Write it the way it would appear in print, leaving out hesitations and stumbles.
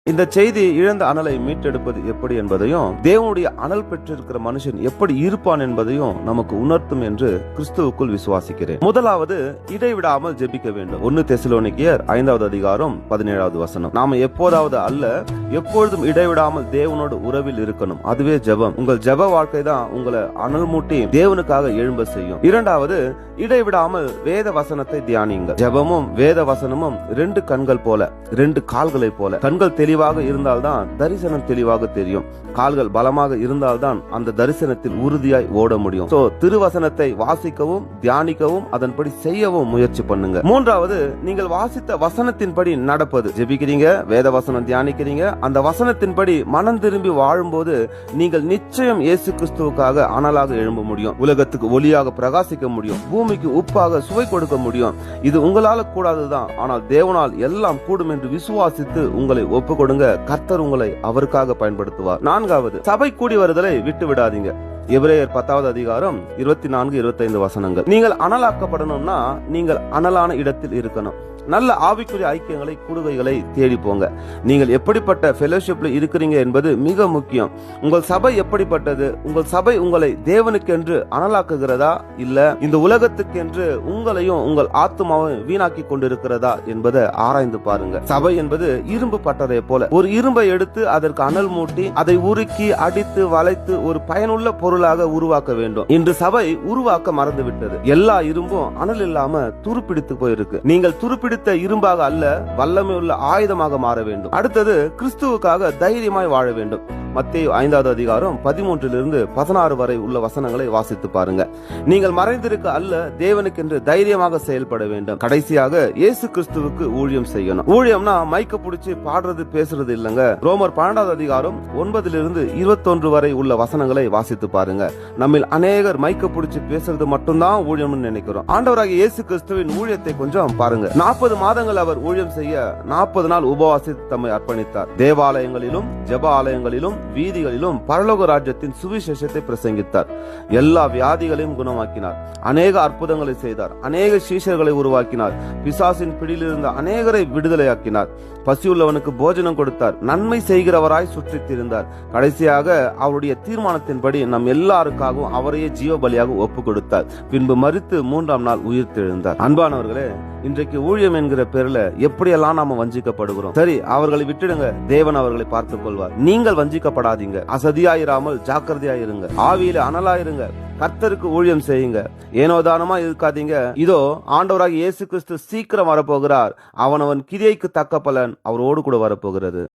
இந்த செய்தி இழந்த அனலை மீட்டெடுப்பது எப்படி என்பதையும், தேவனுடைய அனல் பெற்றிருக்கிற மனுஷன் எப்படி இருப்பான் என்பதையும் நமக்கு உணர்த்தும் என்று கிறிஸ்துவுக்குள் விசுவாசிக்கிறேன். முதலாவது, இடைவிடாமல் ஜெபிக்க வேண்டும். 1 தெசலோனிக்கேயர் 5வது அதிகாரம் 17வது வசனம். நாம எப்போதாவது அல்ல, எப்பொழுதும் இடைவிடாமல் தேவனோடு உறவில் இருக்கணும். அதுவே ஜெபம். உங்கள் ஜெப வாழ்க்கை தான் உங்களை அனல் மூட்டி தேவனுக்காக எழும்ப செய்யும். இரண்டாவது, இடைவிடாமல் வேத வசனத்தை தியானியுங்கள். ஜெபமும் வேத வசனமும் 2 கண்கள் போல, 2 கால்களை போல. கண்கள் தெளிவாக இருந்தால்தான் தரிசனம் தெளிவாக தெரியும். கால்கள் பலமாக இருந்தால்தான் அந்த தரிசனத்தில் உறுதியாய் ஓட முடியும். திருவசனத்தை வாசிக்கவும் தியானிக்கவும் அதன்படி செய்யவும் முயற்சி பண்ணுங்க. மூன்றாவது, நீங்கள் வாசித்த வசனத்தின்படி நடப்பது. ஜெபிக்கிறீங்க, வேத வசனம் தியானிக்கிறீங்க, அந்த வசனத்தின்படி மனம் திரும்பி வாழும்போது நீங்கள் நிச்சயம் இயேசு கிறிஸ்துவுக்காக அனலாக எழும்ப முடியும். உலகத்துக்கு ஒளியாக பிரகாசிக்க முடியும். பூமிக்கு உப்பாக சுவை கொடுக்க முடியும். இது உங்களால கூடாதுதான், ஆனால் தேவனால் எல்லாம் கூடும் என்று விசுவாசித்து உங்களை ஒப்பு கொடுங்க. கர்த்தர் உங்களை அவருக்காக பயன்படுத்துவார். நான்காவது, சபை கூடி வருதலை விட்டு விடாதீங்க. எபிரேயர் 10வது அதிகாரம் 24-25 வசனங்கள். நீங்கள் அனலாக்கப்படணும்னா நீங்கள் அனலான இடத்தில் இருக்கணும். நல்ல ஆவிக்குரிய ஐக்கியங்களை, கூடுகைகளை தேடி போங்க. நீங்கள் எப்படிப்பட்ட ஃபெலோஷிப்ல இருக்கிறீங்க என்பது மிக முக்கியம். உங்கள் சபை எப்படிப்பட்டது? உங்கள் சபை உங்களை தேவனுக்கென்று அனலாக்குகிறதா, இல்ல இந்த உலகத்துக்கென்று உங்களையும் உங்கள் ஆத்மாவையும் வீணாக்கி கொண்டிருக்கிறதா என்பதை ஆராய்ந்து பாருங்க. சபை என்பது இரும்பு பட்டறை போல. ஒரு இரும்பை எடுத்து அதற்கு அனல் மூட்டி அதை உருக்கி அடித்து வளைத்து ஒரு பயனுள்ள பொருளாக உருவாக்க வேண்டும். இன்று சபை உருவாக்க மறந்துவிட்டது. எல்லா இரும்பும் அனல் இல்லாம துருப்பிடித்து போயிருக்கு. நீங்கள் துருப்பிடித்த இரும்பாக அல்ல, வல்லமை உள்ள ஆயுதமாக மாற வேண்டும். அடுத்தது, கிறிஸ்துவுக்காக தைரியமாய் வாழ வேண்டும். மத்தேயு 5வது அதிகாரம் 13-16 வரை உள்ள வசனங்களை வாசித்து பாருங்க. நீங்கள் மறைந்திருக்க அல்ல, தேவனுக்கென்று தைரியமாக செயல்பட வேண்டும். கடைசியாக, இயேசு கிறிஸ்துவுக்கு ஊழியம் செய்யணும். ஊழியம்னா மைக்க புடிச்சு பாடுறது பேசுறது இல்லங்க. ரோமர் 12வது அதிகாரம் 9-21 வரை உள்ள வசனங்களை வாசித்து பாருங்க. நம்மில் அநேகர் மைக்க புடிச்சு பேசுறது மட்டும்தான் ஊழியம்னு நினைக்கிறோம். ஆண்டவராகிய இயேசு கிறிஸ்துவின் ஊழியத்தை கொஞ்சம் பாருங்க. 40 மாதங்கள் அவர் ஊழியம் செய்ய 40 நாள் உபவாசித்து தம்மை அர்ப்பணித்தார். தேவாலயங்களிலும் ஜெப ஆலயங்களிலும் வீதிகளிலும் பரலோக ராஜ்யத்தின் சுவிசேஷத்தை பிரசங்கித்தார். எல்லா வியாதிகளையும் குணமாக்கினார். அநேக அற்புதங்களை செய்தார். அநேக சீஷர்களை உருவாக்கினார். பிசாசின் பிடியில் இருந்த அநேகரை விடுதலையாக்கினார். பசியுள்ளவனுக்கு போஜனம் கொடுத்தார். நன்மை செய்கிறவராய் சுற்றித் திரிந்தார். கடைசியாக அவருடைய தீர்மானத்தின்படி நம் எல்லாருக்காகவும் அவரையே ஜீவ பலியாக ஒப்பு கொடுத்தார். பின்பு மரித்து 3ஆம் நாள் உயிர் தெழுந்தார். அன்பானவர்களே, இன்றைக்கு ஊழியம் என்கிற பேர்ல எப்படியெல்லாம் நாம வஞ்சிக்கப்படுகிறோம். சரி, அவர்களை விட்டுடுங்க, தேவன் அவர்களை பார்த்துக் கொள்வார். நீங்கள் வஞ்சிக்கப்படாதீங்க. அசதியாயிராமல் ஜாக்கிரதையாயிருங்க. ஆவியில அனலாயிருங்க. கர்த்தருக்கு ஊழியம் செய்யுங்க. ஏனோதானமா இருக்காதீங்க. இதோ ஆண்டவராகிய இயேசு கிறிஸ்து சீக்கிரம் வரப்போகிறார். அவனவன் கிரியைக்கு தக்க பலன் அவரோடு கூட வரப்போகிறது.